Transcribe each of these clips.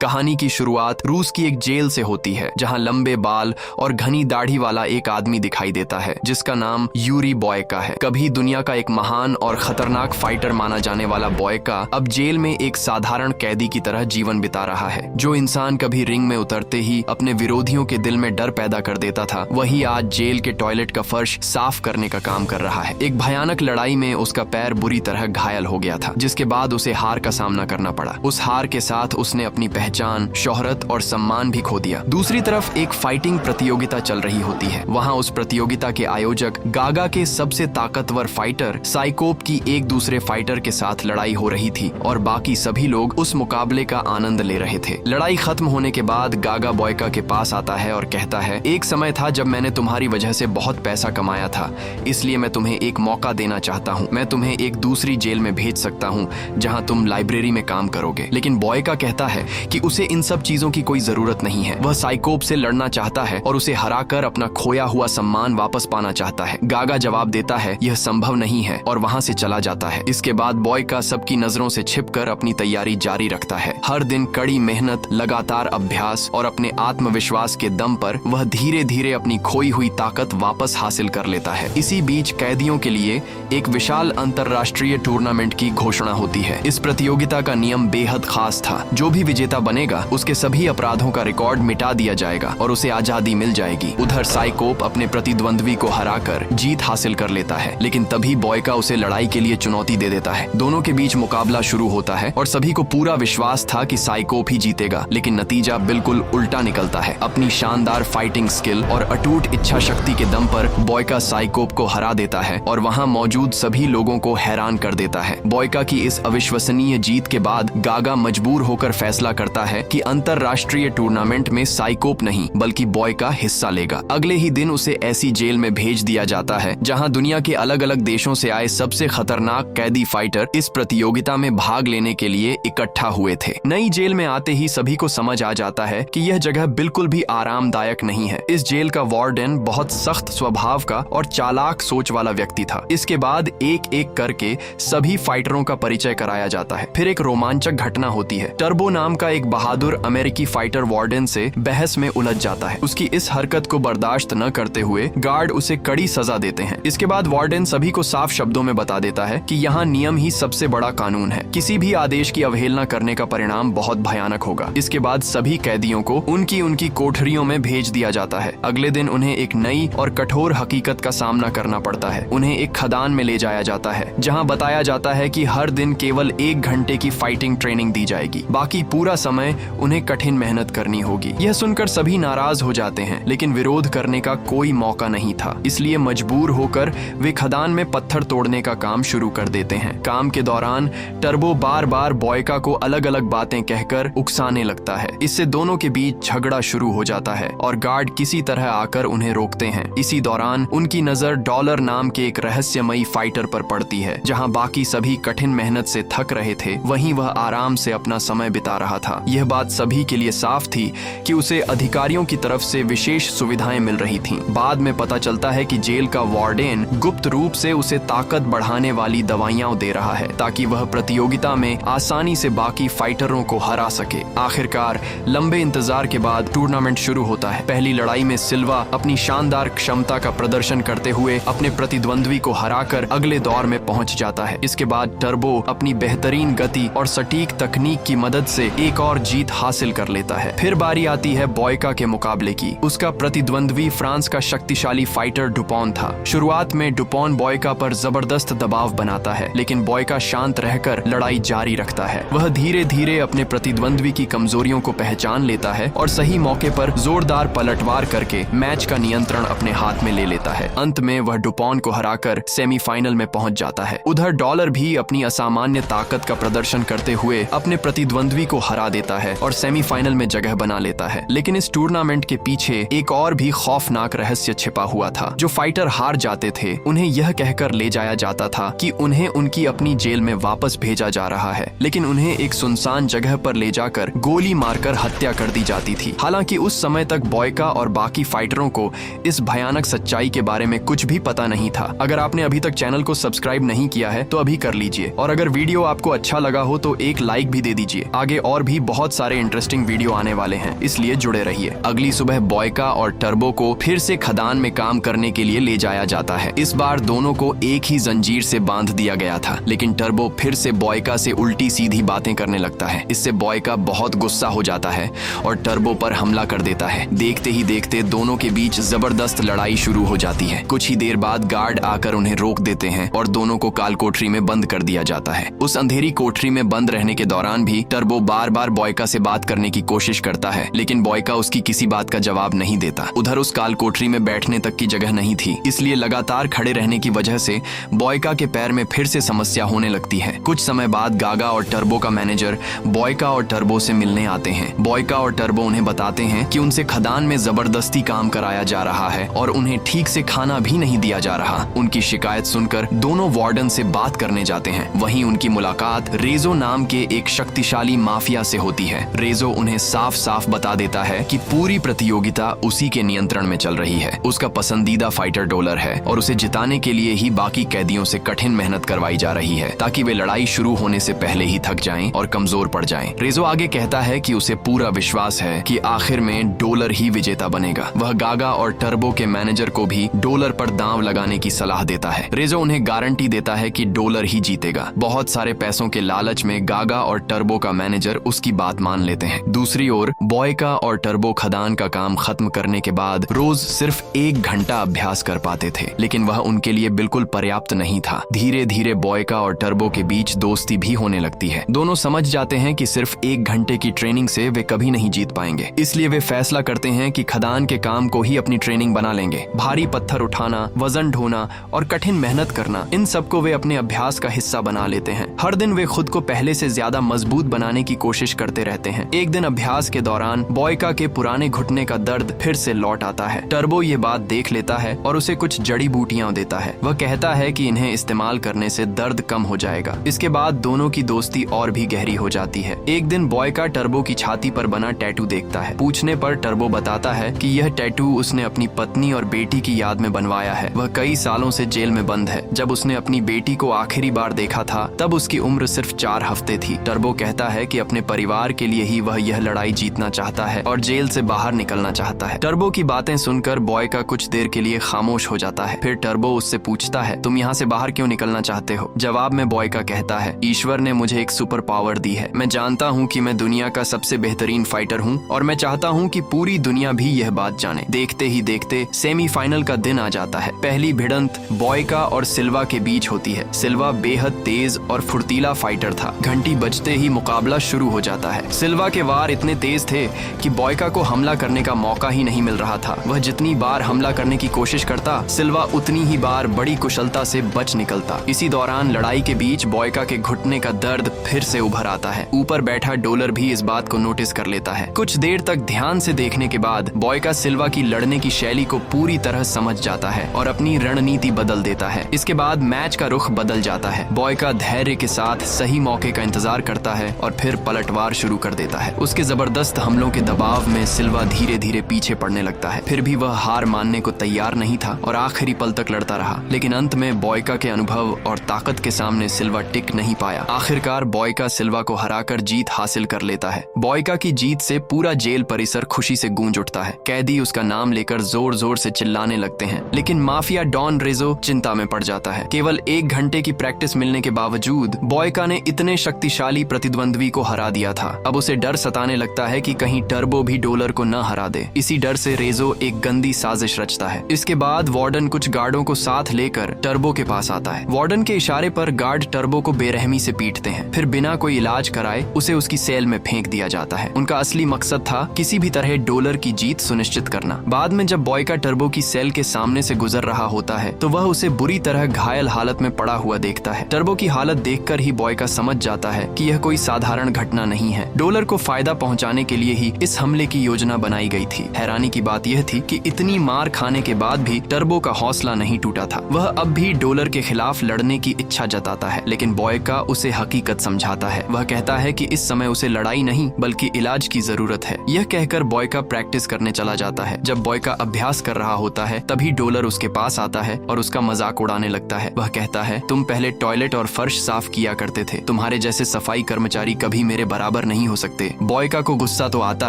कहानी की शुरुआत रूस की एक जेल से होती है, जहां लंबे बाल और घनी दाढ़ी वाला एक आदमी दिखाई देता है जिसका नाम यूरी बॉयका है। कभी दुनिया का एक महान और खतरनाक फाइटर माना जाने वाला बॉयका अब जेल में एक साधारण कैदी की तरह जीवन बिता रहा है। जो इंसान कभी रिंग में उतरते ही अपने विरोधियों के दिल में डर पैदा कर देता था, वही आज जेल के टॉयलेट का फर्श साफ करने का काम कर रहा है। एक भयानक लड़ाई में उसका पैर बुरी तरह घायल हो गया था, जिसके बाद उसे हार का सामना करना पड़ा। उस हार के साथ उसने अपनी पहचान, शोहरत और सम्मान भी खो दिया। दूसरी तरफ एक फाइटिंग प्रतियोगिता चल रही होती है। वहां उस प्रतियोगिता के आयोजक गागा के सबसे ताकतवर फाइटर साइकोप की एक दूसरे फाइटर के साथ लड़ाई हो रही थी और बाकी सभी लोग उस मुकाबले का आनंद ले रहे थे। लड़ाई खत्म होने के बाद गागा बॉयका के पास आता है और कहता है, एक समय था जब मैंने तुम्हारी वजह से बहुत पैसा कमाया था, इसलिए मैं तुम्हें एक मौका देना चाहता हूँ। मैं तुम्हें एक दूसरी जेल में भेज सकता हूँ जहाँ तुम लाइब्रेरी में काम करोगे। लेकिन बॉयका कहता है कि उसे इन सब चीजों की कोई जरूरत नहीं है। वह साइकोप से लड़ना चाहता है और उसे हराकर अपना खोया हुआ सम्मान वापस पाना चाहता है। गागा जवाब देता है यह संभव नहीं है और वहां से चला जाता है। इसके बाद बॉयका सबकी नजरों से छिपकर अपनी तैयारी जारी रखता है। हर दिन कड़ी मेहनत, लगातार अभ्यास और अपने आत्मविश्वास के दम पर वह धीरे धीरे अपनी खोई हुई ताकत वापस हासिल कर लेता है। इसी बीच कैदियों के लिए एक विशाल अंतरराष्ट्रीय टूर्नामेंट की घोषणा होती है। इस प्रतियोगिता का नियम बेहद खास था। जो भी विजेता बनेगा उसके सभी अपराधों का रिकॉर्ड मिटा दिया जाएगा और उसे आजादी मिल जाएगी। उधर साइकोप अपने प्रतिद्वंद्वी को हराकर जीत हासिल कर लेता है, लेकिन तभी बॉयका उसे लड़ाई के लिए चुनौती दे देता है। दोनों के बीच मुकाबला शुरू होता है और सभी को पूरा विश्वास था कि साइकोप ही जीतेगा, लेकिन नतीजा बिल्कुल उल्टा निकलता है। अपनी शानदार फाइटिंग स्किल और अटूट इच्छा शक्ति के दम पर बॉयका साइकोप को हरा देता है और वहां मौजूद सभी लोगों को हैरान कर देता है। बॉयका की इस अविश्वसनीय जीत के बाद गागा मजबूर होकर फैसला करता है कि अंतरराष्ट्रीय टूर्नामेंट में साइकोप नहीं बल्कि बॉयका हिस्सा लेगा। अगले ही दिन उसे ऐसी जेल में भेज दिया जाता है जहां दुनिया के अलग अलग देशों से आए सबसे खतरनाक कैदी फाइटर इस प्रतियोगिता में भाग लेने के लिए इकट्ठा हुए थे। नई जेल में आते ही सभी को समझ आ जाता है कि यह जगह बिल्कुल भी आरामदायक नहीं है। इस जेल का वार्डन बहुत सख्त स्वभाव का और चालाक सोच वाला व्यक्ति था। इसके बाद एक एक करके सभी फाइटरों का परिचय कराया जाता है। फिर एक रोमांचक घटना होती है। टर्बो नाम का एक बहादुर अमेरिकी फाइटर वार्डन से बहस में उलझ जाता है। उसकी इस हरकत को बर्दाश्त न करते हुए गार्ड उसे कड़ी सजा देते हैं। इसके बाद वार्डन सभी को साफ शब्दों में बता देता है कि यहाँ नियम ही सबसे बड़ा कानून है। किसी भी आदेश की अवहेलना करने का परिणाम बहुत भयानक होगा। इसके बाद सभी कैदियों को उनकी कोठरियों में भेज दिया जाता है। अगले दिन उन्हें एक नई और कठोर हकीकत का सामना करना पड़ता है। उन्हें एक खदान में ले जाया जाता है जहाँ बताया जाता है कि हर दिन केवल 1 घंटे की फाइटिंग ट्रेनिंग दी जाएगी, बाकी पूरा समय उन्हें कठिन मेहनत करनी होगी। यह सुनकर सभी नाराज हो जाते हैं, लेकिन विरोध करने का कोई मौका नहीं था। इसलिए मजबूर होकर वे खदान में पत्थर तोड़ने का काम शुरू कर देते हैं। काम के दौरान टर्बो बार बार बॉयका को अलग अलग बातें कहकर उकसाने लगता है। इससे दोनों के बीच झगड़ा शुरू हो जाता है और गार्ड किसी तरह आकर उन्हें रोकते हैं। इसी दौरान उनकी नजर डॉलर नाम के एक रहस्यमयी फाइटर पर पड़ती है। जहां बाकी सभी कठिन मेहनत से थक रहे थे, वहीं वह आराम से अपना समय बिता रहा था। यह बात सभी के लिए साफ थी कि उसे अधिकारियों की तरफ से विशेष सुविधाएं मिल रही थीं। बाद में पता चलता है कि जेल का वार्डन गुप्त रूप से उसे ताकत बढ़ाने वाली दवाइयां दे रहा है ताकि वह प्रतियोगिता में आसानी से बाकी फाइटरों को हरा सके। आखिरकार लंबे इंतजार के बाद टूर्नामेंट शुरू होता है। पहली लड़ाई में सिल्वा अपनी शानदार क्षमता का प्रदर्शन करते हुए अपने प्रतिद्वंद्वी को हराकर अगले दौर में पहुंच जाता है। इसके बाद टर्बो अपनी बेहतरीन गति और सटीक तकनीक की मदद से एक और जीत हासिल कर लेता है। फिर बारी आती है बॉयका के मुकाबले की। उसका प्रतिद्वंद्वी फ्रांस का शक्तिशाली फाइटर डुपॉन था। शुरुआत में डुपॉन बॉयका पर जबरदस्त दबाव बनाता है, लेकिन बॉयका शांत रहकर लड़ाई जारी रखता है। वह धीरे धीरे अपने प्रतिद्वंद्वी की कमजोरियों को पहचान लेता है और सही मौके पर जोरदार पलटवार करके मैच का नियंत्रण अपने हाथ में ले लेता है। अंत में वह डुपॉन को हराकर सेमीफाइनल में पहुंच जाता है। उधर डॉलर भी अपनी असामान्य ताकत का प्रदर्शन करते हुए अपने प्रतिद्वंद्वी को हरा देता है और सेमीफाइनल में जगह बना लेता है। लेकिन इस टूर्नामेंट के पीछे एक और भी खौफनाक रहस्य छिपा हुआ था। जो फाइटर हार जाते थे उन्हें यह कहकर ले जाया जाता था कि उन्हें उनकी अपनी जेल में वापस भेजा जा रहा है, लेकिन उन्हें एक सुनसान जगह पर ले जाकर गोली मारकर हत्या कर दी जाती थी। हालांकि उस समय तक बॉयका और बाकी फाइटरों को इस भयानक सच्चाई के बारे में कुछ भी पता नहीं था। अगर आपने अभी तक चैनल को सब्सक्राइब नहीं किया है तो अभी कर लीजिए, और अगर वीडियो आपको अच्छा लगा हो तो एक लाइक भी दे दीजिए। आगे और भी बहुत सारे इंटरेस्टिंग वीडियो आने वाले हैं, इसलिए जुड़े रहिए। अगली सुबह बॉयका और टर्बो को फिर से खदान में काम करने के लिए ले जाया जाता है। इस बार दोनों को एक ही जंजीर से बांध दिया गया था, लेकिन टर्बो फिर से बॉयका से उल्टी सीधी बातें करने लगता है। इससे बॉयका बहुत गुस्सा हो जाता है और टर्बो पर हमला कर देता है। देखते ही देखते दोनों के बीच जबरदस्त लड़ाई शुरू हो जाती है। कुछ ही देर बाद गार्ड आकर उन्हें रोक देते हैं और दोनों को काल कोठरी में बंद कर दिया जाता है। उस अंधेरी कोठरी में बंद रहने के दौरान भी टर्बो बार बार बॉयका से बात करने की कोशिश करता है, लेकिन बॉयका उसकी किसी बात का जवाब नहीं देता। उधर उस काल कोठरी में बैठने तक की जगह नहीं थी, इसलिए लगातार खड़े रहने की वजह से बॉयका के पैर में फिर से समस्या होने लगती है। कुछ समय बाद गागा और टर्बो का मैनेजर बॉयका और टर्बो से मिलने आते हैं। बॉयका और टर्बो उन्हें बताते हैं कि उनसे खदान में जबरदस्ती काम कराया जा रहा है और उन्हें ठीक से खाना भी नहीं दिया जा रहा। उनकी शिकायत सुनकर दोनों वार्डन से बात करने जाते हैं। वहीं उनकी मुलाकात रेजो नाम के एक शक्तिशाली माफिया से होती है। रेजो उन्हें साफ साफ बता देता है कि पूरी प्रतियोगिता उसी के नियंत्रण में चल रही है। उसका पसंदीदा फाइटर डॉलर है और उसे जिताने के लिए ही बाकी कैदियों से कठिन मेहनत करवाई जा रही है, ताकि वे लड़ाई शुरू होने से पहले ही थक जाएं और कमजोर पड़ जाएं। रेजो आगे कहता है कि उसे पूरा विश्वास है कि आखिर में डॉलर ही विजेता बनेगा। वह गागा और टर्बो के मैनेजर को भी डॉलर पर दांव लगाने की सलाह देता है। रेजो उन्हें गारंटी देता है कि डॉलर ही जीतेगा। बहुत सारे पैसों के लालच में गागा और टर्बो का मैनेजर उसकी बात मान लेते हैं। दूसरी ओर बॉयका और टर्बो खदान का काम खत्म करने के बाद रोज सिर्फ 1 घंटा अभ्यास कर पाते थे, लेकिन वह उनके लिए बिल्कुल पर्याप्त नहीं था। धीरे धीरे बॉयका और टर्बो के बीच दोस्ती भी होने लगती है। दोनों समझ जाते हैं कि सिर्फ 1 घंटे की ट्रेनिंग से वे कभी नहीं जीत पाएंगे, इसलिए वे फैसला करते हैं कि खदान के काम को ही अपनी ट्रेनिंग बना लेंगे। भारी पत्थर उठाना, वजन ढोना और कठिन मेहनत करना, इन सबको वे अपने अभ्यास का हिस्सा बना लेते हैं। हर दिन वे खुद को पहले से ज्यादा मजबूत बनाने की कोशिश करते रहते हैं। एक दिन अभ्यास के दौरान बॉयका के पुराने घुटने का दर्द फिर से लौट आता है। टर्बो ये बात देख लेता है और उसे कुछ जड़ी बूटियां देता है। वह कहता है कि इन्हें इस्तेमाल करने से दर्द कम हो जाएगा। इसके बाद दोनों की दोस्ती और भी गहरी हो जाती है। एक दिन बॉयका टर्बो की छाती पर बना टैटू देखता है। पूछने पर टर्बो बताता है कि यह टैटू उसने अपनी पत्नी और बेटी की याद में बनवाया है। वह कई सालों से जेल में बंद है। जब उसने अपनी बेटी को आखिरी बार देखा था तब उसकी उम्र सिर्फ 4 हफ्ते थी। टर्बो कहता है कि अपने परिवार के लिए ही वह यह लड़ाई जीतना चाहता है और जेल से बाहर निकलना चाहता है। टर्बो की बातें सुनकर बॉयका कुछ देर के लिए खामोश हो जाता है। फिर टर्बो उससे पूछता है, तुम यहाँ से बाहर क्यों निकलना चाहते हो? जवाब में बॉयका कहता है, ईश्वर ने मुझे एक सुपर पावर दी है। मैं जानता हूँ कि मैं दुनिया का सबसे बेहतरीन फाइटर हूँ और मैं चाहता हूँ कि पूरी दुनिया भी यह बात जाने। देखते ही देखते सेमीफाइनल का दिन आ जाता है। पहली भिड़ंत बॉयका और सिल्वा के बीच होती है। सिल्वा बेहद तेज और फुर्तीला फाइटर था। घंटी बजते ही मुकाबला शुरू हो जाता है। सिल्वा के वार इतने तेज थे कि बॉयका को हमला करने का मौका ही नहीं मिल रहा था। वह जितनी बार हमला करने की कोशिश करता, सिल्वा उतनी ही बार बड़ी कुशलता से बच निकलता। इसी दौरान लड़ाई के बीच बॉयका के घुटने का दर्द फिर से उभर आता है। ऊपर बैठा डॉलर भी इस बात को नोटिस कर लेता है। कुछ देर तक ध्यान से देखने के बाद बॉयका सिल्वा की लड़ने की शैली को पूरी तरह समझ जाता है और अपनी रणनीति बदल देता है। इसके बाद मैच का रुख बदल जाता है। बॉयका धैर्य के साथ सही मौके का इंतजार करता है और फिर पलटवार शुरू कर देता है। उसके जबरदस्त हमलों के दबाव में सिल्वा धीरे धीरे पीछे पड़ने लगता है। फिर भी वह हार मानने को तैयार नहीं था और आखिरी पल तक लड़ता रहा, लेकिन अंत में बॉयका के अनुभव और ताकत के सामने सिल्वा टिक नहीं पाया। आखिरकार बॉयका सिल्वा को हराकर जीत हासिल कर लेता है। बॉयका की जीत से पूरा जेल परिसर खुशी से गूंज उठता है। कैदी उसका नाम लेकर जोर जोर से चिल्लाने लगते हैं, लेकिन माफिया डॉन रेजो चिंता में पड़ जाता है। केवल 1 घंटे की प्रैक्टिस मिलने के बावजूद बॉयका ने इतने शक्तिशाली प्रतिद्वंद्वी को हरा दिया था। अब उसे डर सताने लगता है कि कहीं टर्बो भी डॉलर को न हरा दे। इसी डर से रेजो एक गंदी साजिश रचता है। इसके बाद वार्डन कुछ गार्डों को साथ लेकर टर्बो के पास आता है। वार्डन के इशारे पर गार्ड टर्बो को बेरहमी से पीटते हैं। फिर बिना कोई इलाज कराए उसे उसकी सेल में फेंक दिया जाता है। उनका असली मकसद था किसी भी तरह डॉलर की जीत सुनिश्चित करना। बाद में जब बॉयका टर्बो की सेल के सामने से गुजर रहा होता है तो वह उसे बुरी तरह घायल हालत में पड़ा हुआ देखता है। टर्बो की हालत देखकर ही बॉयका समझ जाता है कि यह कोई साधारण घटना नहीं है। डॉलर को फायदा पहुंचाने के लिए ही इस हमले की योजना बनाई गई थी। हैरानी की बात यह थी कि इतनी मार खाने के बाद भी टर्बो का हौसला नहीं टूटा था। वह अब भी डॉलर के खिलाफ लड़ने की इच्छा जताता है, लेकिन बॉयका उसे हकीकत समझाता है। वह कहता है कि इस समय उसे लड़ाई नहीं बल्कि इलाज की जरूरत है। यह कहकर बॉयका प्रैक्टिस करने चला जाता है। जब बॉयका अभ्यास कर रहा होता है तभी डॉलर उसके पास आता है और उसका मजाक उड़ाने लगता है। वह कहता है, तुम पहले टॉयलेट और फर्श साफ किया करते थे, तुम्हारे जैसे सफाई कर्मचारी कभी मेरे बराबर बराबर नहीं हो सकते। बॉयका को गुस्सा तो आता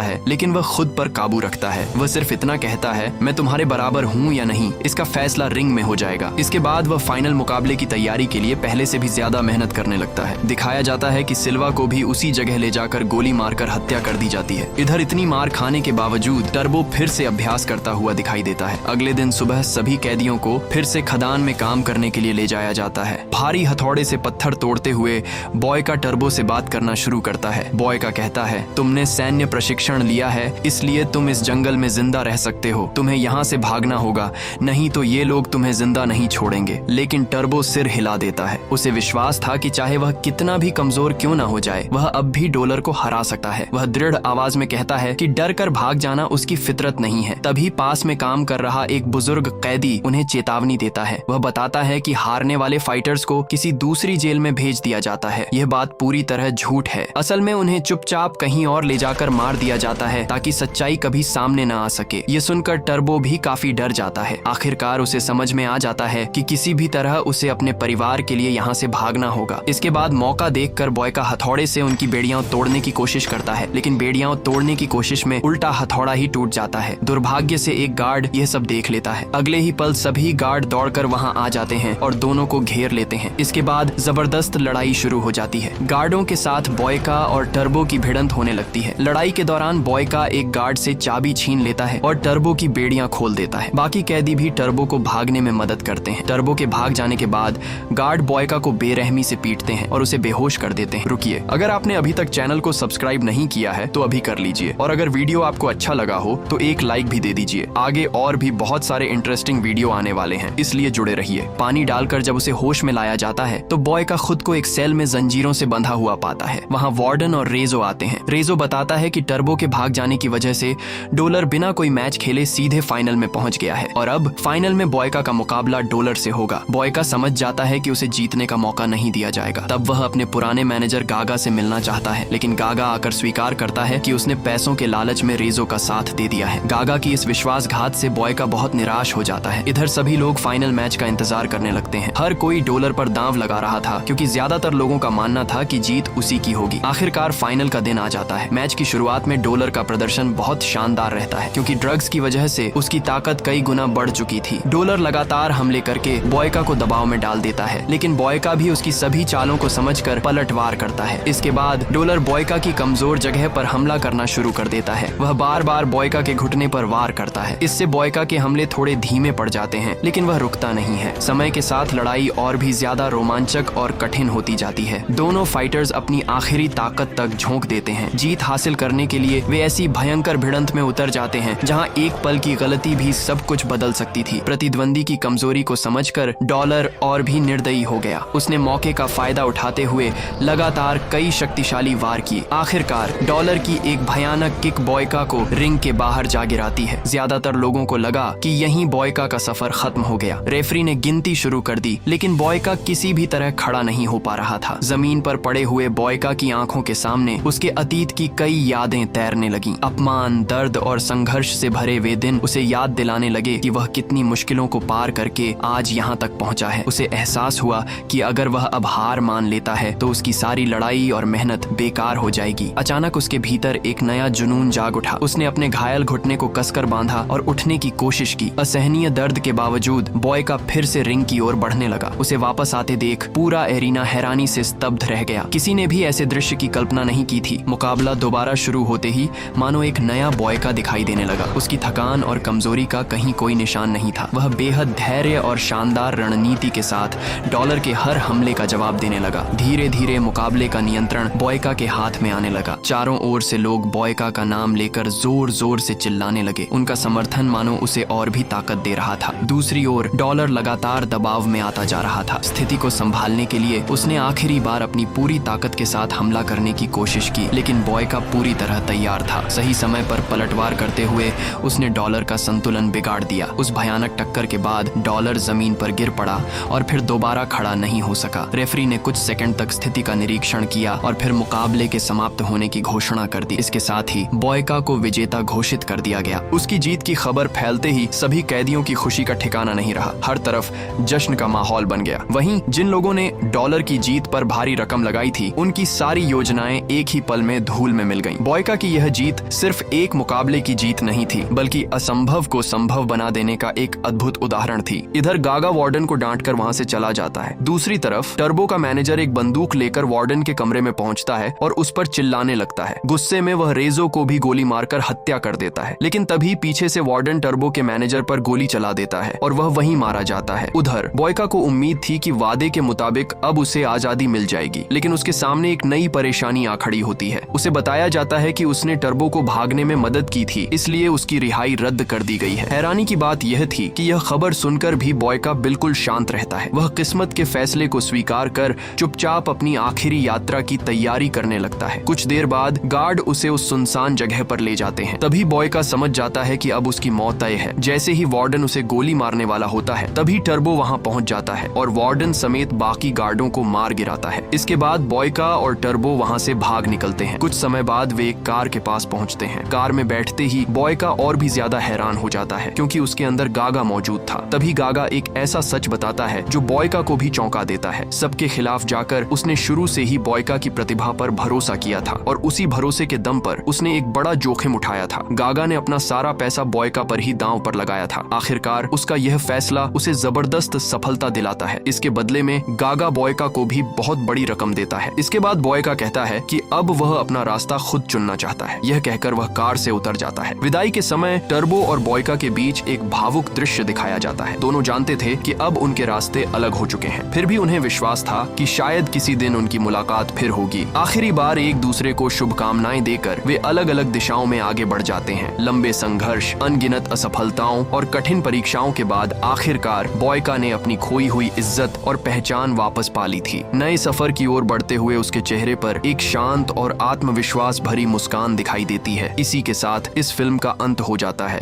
है लेकिन वह खुद पर काबू रखता है। वह सिर्फ इतना कहता है, मैं तुम्हारे बराबर हूँ या नहीं इसका फैसला रिंग में हो जाएगा। इसके बाद वह फाइनल मुकाबले की तैयारी के लिए पहले से भी ज्यादा मेहनत करने लगता है। दिखाया जाता है कि सिल्वा को भी उसी जगह ले जाकर गोली मारकर हत्या कर दी जाती है। इधर इतनी मार खाने के बावजूद टर्बो फिर से अभ्यास करता हुआ दिखाई देता है। अगले दिन सुबह सभी कैदियों को फिर से खदान में काम करने के लिए ले जाया जाता है। भारी हथौड़े से पत्थर तोड़ते हुए बॉयका टर्बो से बात करना शुरू करता है। बॉयका कहता है, तुमने सैन्य प्रशिक्षण लिया है इसलिए तुम इस जंगल में जिंदा रह सकते हो। तुम्हें यहाँ से भागना होगा, नहीं तो ये लोग तुम्हें जिंदा नहीं छोड़ेंगे। लेकिन टर्बो सिर हिला देता है। उसे विश्वास था कि चाहे वह कितना भी कमजोर क्यों ना हो जाए, वह अब भी डॉलर को हरा सकता है। वह दृढ़ आवाज में कहता है कि डर कर भाग जाना उसकी फितरत नहीं है। तभी पास में काम कर रहा एक बुजुर्ग कैदी उन्हें चेतावनी देता है। वह बताता है कि हारने वाले फाइटर्स को किसी दूसरी जेल में भेज दिया जाता है। यह बात पूरी तरह झूठ है। असल में उन्हें चुपचाप कहीं और ले जाकर मार दिया जाता है ताकि सच्चाई कभी सामने न आ सके। ये सुनकर टर्बो भी काफी डर जाता है। आखिरकार उसे समझ में आ जाता है कि किसी भी तरह उसे अपने परिवार के लिए यहाँ से भागना होगा। इसके बाद मौका देखकर बॉयका हथौड़े से उनकी बेड़ियां तोड़ने की कोशिश करता है, लेकिन बेड़ियां तोड़ने की कोशिश में उल्टा हथौड़ा ही टूट जाता है। दुर्भाग्य से एक गार्ड यह सब देख लेता है। अगले ही पल सभी गार्ड दौड़कर वहां आ जाते हैं और दोनों को घेर लेते हैं। इसके बाद जबरदस्त लड़ाई शुरू हो जाती है। गार्डों के साथ बॉयका और टर्बो की भिड़ंत होने लगती है। लड़ाई के दौरान बॉयका एक गार्ड से चाबी छीन लेता है और टर्बो की बेड़ियां खोल देता है। बाकी कैदी भी टर्बो को भागने में मदद करते हैं। टर्बो के भाग जाने के बाद गार्ड बॉयका को बेरहमी से पीटते हैं और उसे बेहोश कर देते हैं। रुकिए, अगर आपने अभी तक चैनल को सब्सक्राइब नहीं किया है तो अभी कर लीजिए, और अगर वीडियो आपको अच्छा लगा हो तो एक लाइक भी दे दीजिए। आगे और भी बहुत सारे इंटरेस्टिंग वीडियो आने वाले हैं, इसलिए जुड़े रहिए। पानी डालकर जब उसे होश में लाया जाता है तो बॉयका खुद को एक सेल में जंजीरों से बंधा हुआ पाता है। वहाँ वार्डन और रेजो आते हैं। रेजो बताता है कि टर्बो के भाग जाने की वजह से डॉलर बिना कोई मैच खेले सीधे फाइनल में पहुंच गया है और अब फाइनल में बॉयका का मुकाबला डॉलर से होगा। बॉयका समझ जाता है कि उसे जीतने का मौका नहीं दिया जाएगा। तब वह अपने पुराने मैनेजर गागा से मिलना चाहता है, लेकिन गागा आकर स्वीकार करता है कि उसने पैसों के लालच में रेजो का साथ दे दिया है। गागा की इस विश्वासघात से बॉयका बहुत निराश हो जाता है। इधर सभी लोग फाइनल मैच का इंतजार करने लगते हैं। हर कोई डॉलर पर दांव लगा रहा था क्योंकि ज्यादातर लोगों का मानना था कि जीत उसी की होगी। आखिरकार फाइनल का दिन आ जाता है। मैच की शुरुआत में डॉलर का प्रदर्शन बहुत शानदार रहता है क्योंकि ड्रग्स की वजह से उसकी ताकत कई गुना बढ़ चुकी थी। डॉलर लगातार हमले करके बॉयका को दबाव में डाल देता है, लेकिन बॉयका भी उसकी सभी चालों को समझकर पलटवार करता है। इसके बाद डॉलर बॉयका की कमजोर जगह पर हमला करना शुरू कर देता है। वह बार बार बॉयका के घुटने पर वार करता है। इससे बॉयका के हमले थोड़े धीमे पड़ जाते हैं, लेकिन वह रुकता नहीं है। समय के साथ लड़ाई और भी ज्यादा रोमांचक और कठिन होती जाती है। दोनों फाइटर्स अपनी आखिरी ताकत तक झोंक देते हैं। जीत हासिल करने के लिए वे ऐसी भयंकर भिड़ंत में उतर जाते हैं जहां एक पल की गलती भी सब कुछ बदल सकती थी। प्रतिद्वंदी की कमजोरी को समझकर डॉलर और भी निर्दयी हो गया। उसने मौके का फायदा उठाते हुए लगातार कई शक्तिशाली वार किए। आखिरकार डॉलर की एक भयानक किक बॉयका को रिंग के बाहर जा गिराती है। ज्यादातर लोगों को लगा कि यहीं बॉयका का सफर खत्म हो गया। रेफरी ने गिनती शुरू कर दी, लेकिन बॉयका किसी भी तरह खड़ा नहीं हो पा रहा था। जमीन पर पड़े हुए बॉयका की आंखों के सामने उसके अतीत की कई यादें तैरने लगीं। अपमान, दर्द और संघर्ष से भरे वे दिन उसे याद दिलाने लगे कि वह कितनी मुश्किलों को पार करके आज यहाँ तक पहुँचा है। उसे एहसास हुआ कि अगर वह अब हार मान लेता है तो उसकी सारी लड़ाई और मेहनत बेकार हो जाएगी। अचानक उसके भीतर एक नया जुनून जाग उठा। उसने अपने घायल घुटने को कसकर बांधा और उठने की कोशिश की। असहनीय दर्द के बावजूद बॉयका फिर से रिंग की ओर बढ़ने लगा। उसे वापस आते देख पूरा एरिना हैरानी से स्तब्ध रह गया। किसी ने भी ऐसे दृश्य की कल्पना नहीं की थी। मुकाबला दोबारा शुरू होते ही मानो एक नया बॉयका दिखाई देने लगा। उसकी थकान और कमजोरी का कहीं कोई निशान नहीं था। वह बेहद धैर्य और शानदार रणनीति के साथ डॉलर के हर हमले का जवाब देने लगा। धीरे धीरे मुकाबले का नियंत्रण बॉयका के हाथ में आने लगा। चारों ओर से लोग बॉयका का नाम लेकर जोर जोर से चिल्लाने लगे। उनका समर्थन मानो उसे और भी ताकत दे रहा था। दूसरी ओर डॉलर लगातार दबाव में आता जा रहा था। स्थिति को संभालने के लिए उसने आखिरी बार अपनी पूरी ताकत के साथ हमला करने की कोशिश की, लेकिन बॉयका पूरी तरह तैयार था। सही समय पर पलटवार करते हुए उसने डॉलर का संतुलन बिगाड़ दिया। उस भयानक टक्कर के बाद डॉलर जमीन पर गिर पड़ा और फिर दोबारा खड़ा नहीं हो सका। रेफरी ने कुछ सेकंड तक स्थिति का निरीक्षण किया और फिर मुकाबले के समाप्त होने की घोषणा कर दी। इसके साथ ही बॉयका को विजेता घोषित कर दिया गया। उसकी जीत की खबर फैलते ही सभी कैदियों की खुशी का ठिकाना नहीं रहा। हर तरफ जश्न का माहौल बन गया। वहीं जिन लोगों ने डॉलर की जीत पर भारी रकम लगाई थी, उनकी सारी योजनाएं एक ही पल में धूल में मिल गईं। बॉयका की यह जीत सिर्फ एक मुकाबले की जीत नहीं थी, बल्कि असंभव को संभव बना देने का एक अद्भुत उदाहरण थी। इधर गागा वार्डन को डांटकर वहां से चला जाता है। दूसरी तरफ टर्बो का मैनेजर एक बंदूक लेकर वार्डन के कमरे में पहुंचता है और उस पर चिल्लाने लगता है। गुस्से में वह रेजो को भी गोली मारकर हत्या कर देता है, लेकिन तभी पीछे से वार्डन टर्बो के मैनेजर पर गोली चला देता है और वह वहीं मारा जाता है। उधर बॉयका को उम्मीद थी कि वादे के मुताबिक अब उसे आजादी मिल जाएगी, लेकिन उसके सामने एक नई परेशानी आ खड़ी होती है। उसे बताया जाता है कि उसने टर्बो को भागने में मदद की थी, इसलिए उसकी रिहाई रद्द कर दी गई है। हैरानी की बात यह थी कि यह खबर सुनकर भी बॉयका बिल्कुल शांत रहता है। वह किस्मत के फैसले को स्वीकार कर चुपचाप अपनी आखिरी यात्रा की तैयारी करने लगता है। कुछ देर बाद गार्ड उसे उस सुनसान जगह पर ले जाते हैं। तभी बॉयका समझ जाता है कि अब उसकी मौत तय है। जैसे ही वार्डन उसे गोली मारने वाला होता है, तभी टर्बो वहां पहुंच जाता है और वार्डन समेत बाकी गार्डों को मार गिराता है। इसके बाद बॉयका और टर्बो वहां से भाग निकलते हैं। कुछ समय बाद वे एक कार के पास पहुंचते हैं। कार में बैठते ही बॉयका और भी ज्यादा हैरान हो जाता है, क्योंकि उसके अंदर गागा मौजूद था। तभी गागा एक ऐसा सच बताता है जो बॉयका को भी चौंका देता है। सबके खिलाफ जाकर उसने शुरू से ही बॉयका की प्रतिभा पर भरोसा किया था और उसी भरोसे के दम पर उसने एक बड़ा जोखिम उठाया था। गागा ने अपना सारा पैसा बॉयका पर ही दांव पर लगाया था। आखिरकार उसका यह फैसला उसे जबरदस्त सफलता दिलाता है। इसके बदले में गागा बॉयका को भी बहुत बड़ी रकम देता है। इसके बाद बॉयका कहता है कि अब वह अपना रास्ता खुद चुनना चाहता है। यह कहकर वह कार से उतर जाता है। विदाई के समय टर्बो और बॉयका के बीच एक भावुक दृश्य दिखाया जाता है। दोनों जानते थे कि अब उनके रास्ते अलग हो चुके हैं, फिर भी उन्हें विश्वास था कि शायद किसी दिन उनकी मुलाकात फिर होगी। आखिरी बार एक दूसरे को शुभकामनाएं देकर वे अलग अलग दिशाओं में आगे बढ़ जाते हैं। लंबे संघर्ष, अनगिनत असफलताओं और कठिन परीक्षाओं के बाद आखिरकार बॉयका ने अपनी खोई हुई इज्जत और पहचान वापस पा ली थी। नए सफर की ओर बढ़ते हुए उसके चेहरे पर एक शांत और आत्मविश्वास भरी मुस्कान दिखाई देती है। इसी के साथ इस फिल्म का अंत हो जाता है।